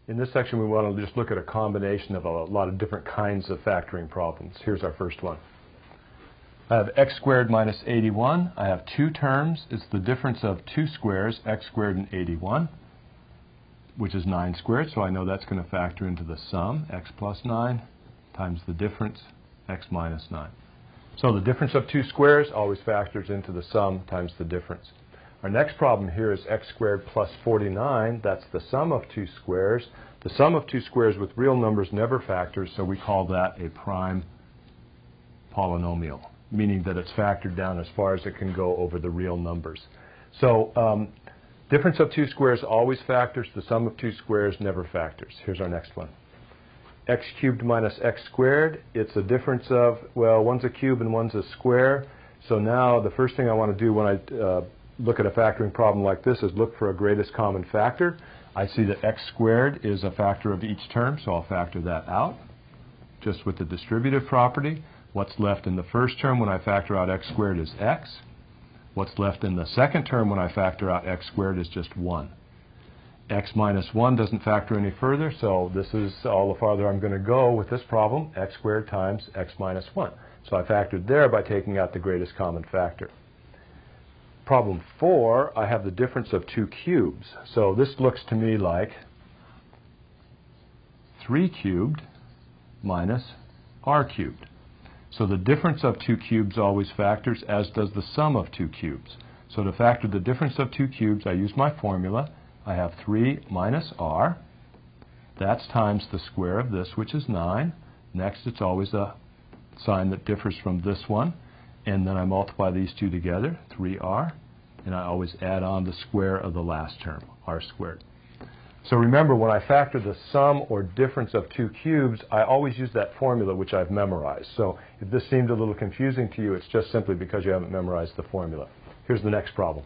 In this section, we want to just look at a combination of a lot of different kinds of factoring problems. Here's our first one. I have x squared minus 81. I have two terms. It's the difference of two squares, x squared and 81, which is 9 squared. So I know that's going to factor into the sum, x plus 9 times the difference, x minus 9. So the difference of two squares always factors into the sum times the difference. Our next problem here is x squared plus 49. That's the sum of two squares. The sum of two squares with real numbers never factors, so we call that a prime polynomial, meaning that it's factored down as far as it can go over the real numbers. So difference of two squares always factors. The sum of two squares never factors. Here's our next one. X cubed minus x squared. It's a difference of, well, one's a cube and one's a square. So now the first thing I want to do when I look at a factoring problem like this is look for a greatest common factor. I see that x squared is a factor of each term, so I'll factor that out just with the distributive property. What's left in the first term when I factor out x squared is x. What's left in the second term when I factor out x squared is just 1. X minus 1 doesn't factor any further, so this is all the farther I'm going to go with this problem, x squared times x minus 1. So I factored there by taking out the greatest common factor. Problem 4, I have the difference of two cubes. So this looks to me like 3 cubed minus r cubed. So the difference of two cubes always factors, as does the sum of two cubes. So to factor the difference of two cubes, I use my formula. I have 3 minus r. That's times the square of this, which is 9. Next, it's always a sign that differs from this one. And then I multiply these two together, 3r. And I always add on the square of the last term, r squared. So remember, when I factor the sum or difference of two cubes, I always use that formula which I've memorized. So if this seemed a little confusing to you, it's just simply because you haven't memorized the formula. Here's the next problem.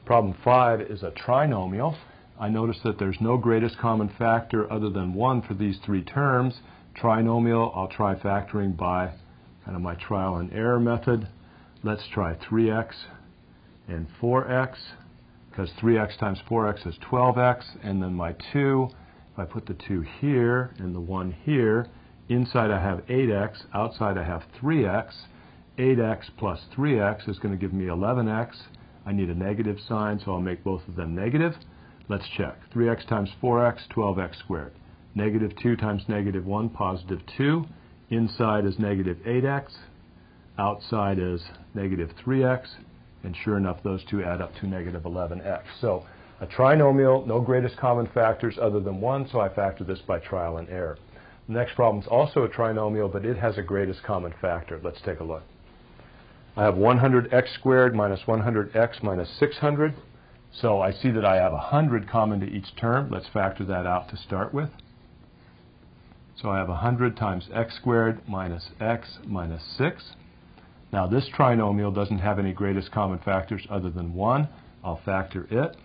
Problem 5 is a trinomial. I notice that there's no greatest common factor other than 1 for these three terms. Trinomial, I'll try factoring by kind of my trial and error method. Let's try 3x and 4x, because 3x times 4x is 12x, and then my 2, if I put the 2 here and the 1 here, inside I have 8x, outside I have 3x. 8x plus 3x is going to give me 11x. I need a negative sign, so I'll make both of them negative. Let's check. 3x times 4x, 12x squared. Negative 2 times negative 1, positive 2. Inside is negative 8x. Outside is negative 3x. And sure enough, those two add up to negative 11x. So a trinomial, no greatest common factors other than 1, so I factor this by trial and error. The next problem is also a trinomial, but it has a greatest common factor. Let's take a look. I have 100x squared minus 100x minus 600. So I see that I have 100 common to each term. Let's factor that out to start with. So I have 100 times x squared minus x minus 6. Now this trinomial doesn't have any greatest common factors other than 1. I'll factor it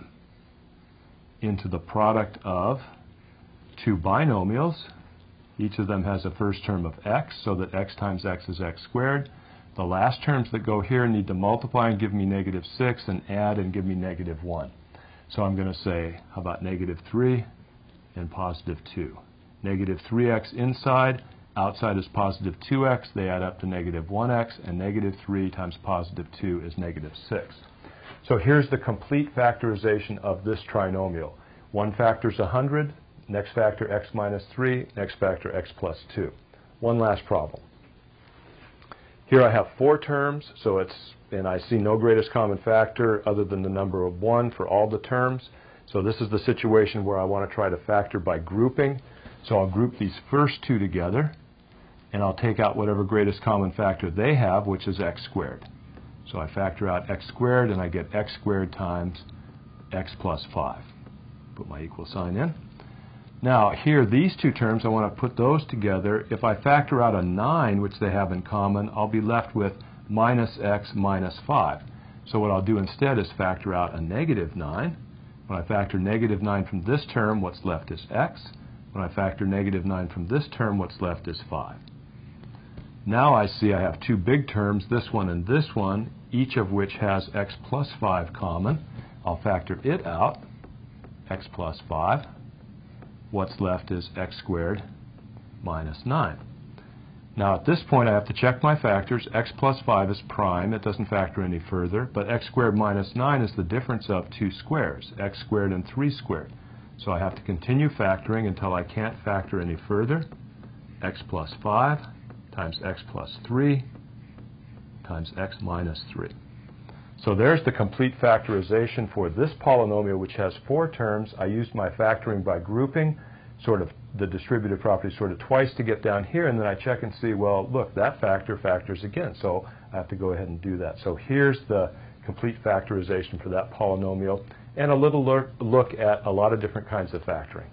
into the product of two binomials. Each of them has a first term of x, so that x times x is x squared. The last terms that go here need to multiply and give me negative 6 and add and give me negative 1. So I'm going to say, how about negative 3 and positive 2? Negative 3x inside. Outside is positive 2x. They add up to negative 1x, and negative 3 times positive 2 is negative 6. So here's the complete factorization of this trinomial. One factor is 100, next factor x minus 3, next factor x plus 2. One last problem. Here I have 4 terms, and I see no greatest common factor other than the number of 1 for all the terms. So this is the situation where I want to try to factor by grouping. So I'll group these first two together, and I'll take out whatever greatest common factor they have, which is x squared. So I factor out x squared, and I get x squared times x plus 5. Put my equal sign in. Now here, these two terms, I want to put those together. If I factor out a 9, which they have in common, I'll be left with minus x minus 5. So what I'll do instead is factor out a negative 9. When I factor negative 9 from this term, what's left is x. When I factor negative 9 from this term, what's left is 5. Now I see I have two big terms, this one and this one, each of which has x plus 5 common. I'll factor it out, x plus 5. what's left is x squared minus 9. Now at this point I have to check my factors. X plus 5 is prime. It doesn't factor any further. But x squared minus 9 is the difference of two squares, x squared and 3 squared. So I have to continue factoring until I can't factor any further. X plus 5 times x plus 3 times x minus 3. So there's the complete factorization for this polynomial, which has 4 terms. I used my factoring by grouping sort of the distributive property sort of twice to get down here, and then I check and see, well, look, that factor factors again, so I have to go ahead and do that. So here's the complete factorization for that polynomial, and a little look at a lot of different kinds of factoring.